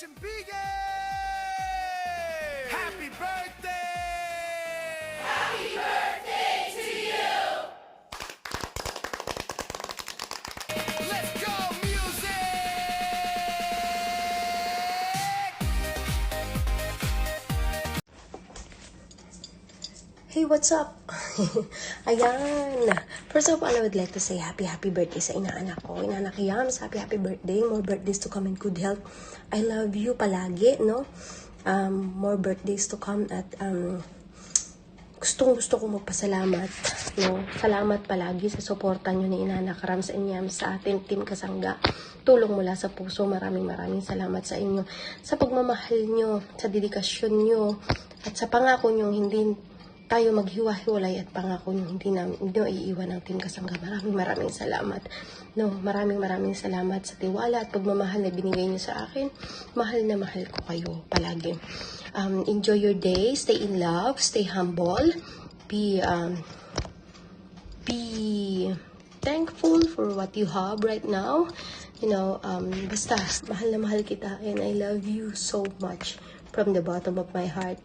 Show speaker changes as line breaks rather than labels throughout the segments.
Generation Bigay! Happy birthday! Let's go, music!
Hey, what's up? Ayan. First of all, I would like to say happy birthday sa inaanak ko. Inaanak Yams, happy birthday. More birthdays to come in good health. I love you palagi, no? More birthdays to come at gusto ko magpasalamat, no? Salamat palagi sa suporta nyo ni Inaanak Rams and Yams sa ating Team Kasangga. Tulong mula sa puso. Maraming salamat sa inyo. Sa pagmamahal nyo, sa dedikasyon nyo, at sa pangako nyo hindi tayo maghiwa-hiwalay at pangako nyo hindi nyo iiwan ang Team Kasangga. Maraming salamat. No, maraming salamat sa tiwala at pagmamahal na binigay nyo sa akin. Mahal na mahal ko kayo palagi. Enjoy your day, stay in love, stay humble, be thankful for what you have right now. You know, basta mahal na mahal kita and I love you so much from the bottom of my heart.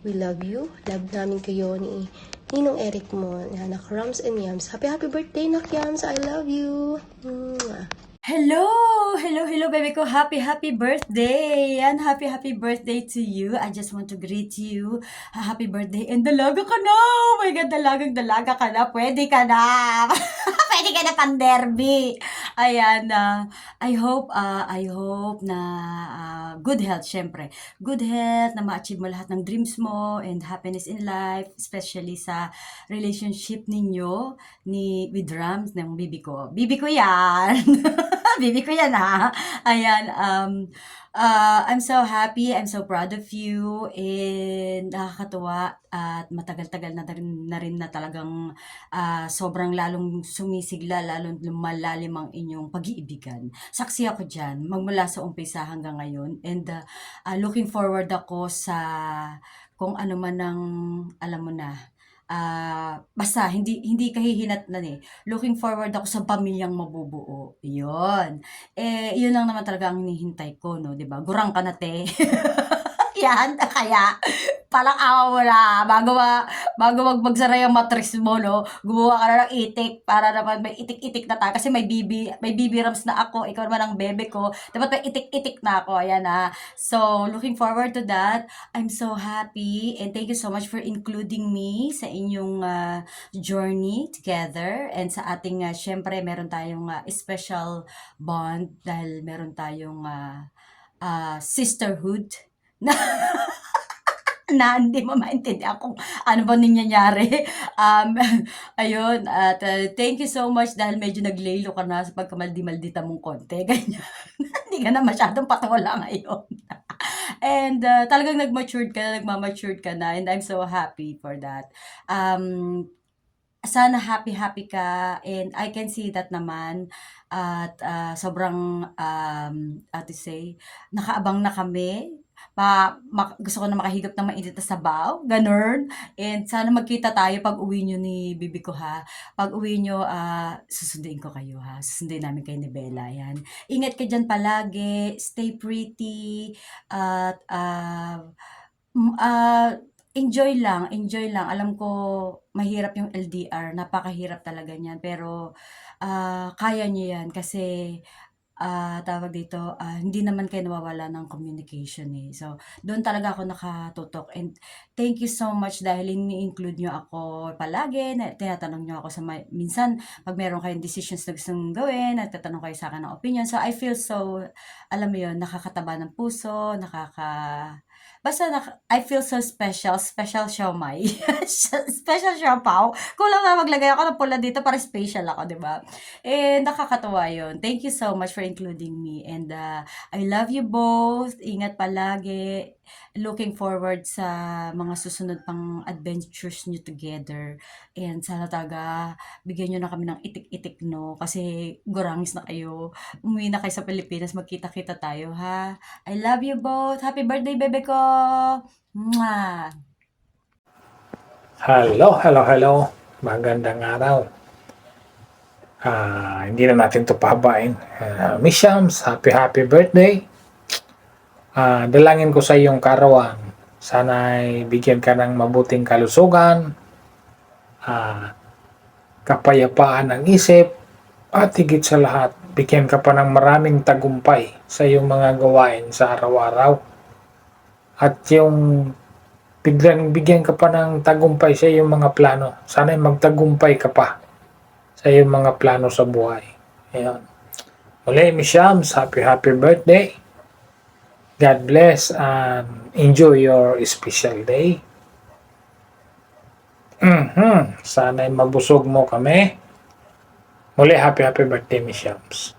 We love you. Love namin kayo ni Ninong Eric mo, Anak Rams and Yams. Happy birthday, Nak Yams. I love you. Mwah.
Hello, baby ko. Happy birthday. And happy birthday to you. I just want to greet you. Happy birthday. And dalaga ka na. Oh my God, dalaga ka na. Pwede ka na. Pwede ka na pang derby. Ayan, I hope na good health, syempre. Good health, na ma-achieve mo lahat ng dreams mo and happiness in life, especially sa relationship ninyo with Rams ng bibi ko. Bibi ko yan. Bibi ko yan ha. Ayan, I'm so happy, I'm so proud of you, and nakakatuwa at matagal-tagal na rin na talagang sobrang lalong sumisigla, lalong lumalalim ang inyong pag-iibigan. Saksi ako dyan, magmula sa umpisa hanggang ngayon, and looking forward ako sa kung ano man ang, alam mo na, basta hindi kahihinatnan eh. Looking forward ako sa pamilyang mabubuo. Yun. Yun lang naman talaga ang hinihintay ko, no, 'di ba? Gurang ka na, te. Yan, kaya parang awa mo na bago magsara yung matris mo, no, gumawa ka na ng itik para naman may itik-itik na tayo kasi may BB Rams na ako, ikaw naman ang bebe ko, dapat may itik-itik na ako, ayan so looking forward to that. I'm so happy and thank you so much for including me sa inyong journey together and sa ating syempre meron tayong special bond dahil meron tayong sisterhood na na hindi mo maintindihan kung ano ba nangyayari. Ayun, at thank you so much dahil medyo naglaylo ka na sa pagkamaldi-maldita mong konti, ganyan. Hindi ka na masyadong patola ngayon. And talagang nagmamatured ka na, and I'm so happy for that. Sana happy ka, and I can see that naman, at sobrang, to say, nakaabang na kami. Gusto ko na makahigop ng mainit na sabaw, ganun. And sana magkita tayo pag uwi nyo ni bibi ko ha. Pag uwi nyo, susunduin ko kayo ha. Susunduin namin kayo ni Bella, yan. Ingat ka dyan palagi, stay pretty, at enjoy lang. Alam ko mahirap yung LDR, napakahirap talaga niyan. Pero kaya niyo yan kasi tawag dito, hindi naman kayo nawawala ng communication eh. So, doon talaga ako nakatutok. And thank you so much dahil ini-include nyo ako palagi. Tinatanong nyo ako sa minsan, pag meron kayong decisions na gustong gawin, nagtatanong kayo sa akin ng opinion. So, I feel so, alam mo yun, nakakataba ng puso, I feel so special siomai. Special siopaw. Kulang na maglagay ako ng pula dito para special ako, di ba? And nakakatuwa yun. Thank you so much for including me. And I love you both. Ingat palagi. Looking forward sa mga susunod pang adventures nyo together. And sana talaga bigyan nyo na kami ng itik-itik, no? Kasi gurangis na kayo. Umuwi na kayo sa Pilipinas. Magkita-kita tayo, ha? I love you both. Happy birthday, bebe ko! Mwah!
Hello. Magandang araw. Hindi na natin ito pahabain. Miss Shams, happy birthday. Dalangin ko sa iyong karawan. Sana'y bigyan ka ng mabuting kalusugan, kapayapaan ng isip, at higit sa lahat, bigyan ka pa ng maraming tagumpay sa iyong mga gawain sa araw-araw. At yung bigyan ka pa ng tagumpay sa iyong mga plano. Sana'y magtagumpay ka pa sa iyong mga plano sa buhay. Ayan. Muli, Miss Shams, happy birthday. God bless and enjoy your special day. Sana'y mabusog mo kami. Muli, happy birthday, Miss Shams.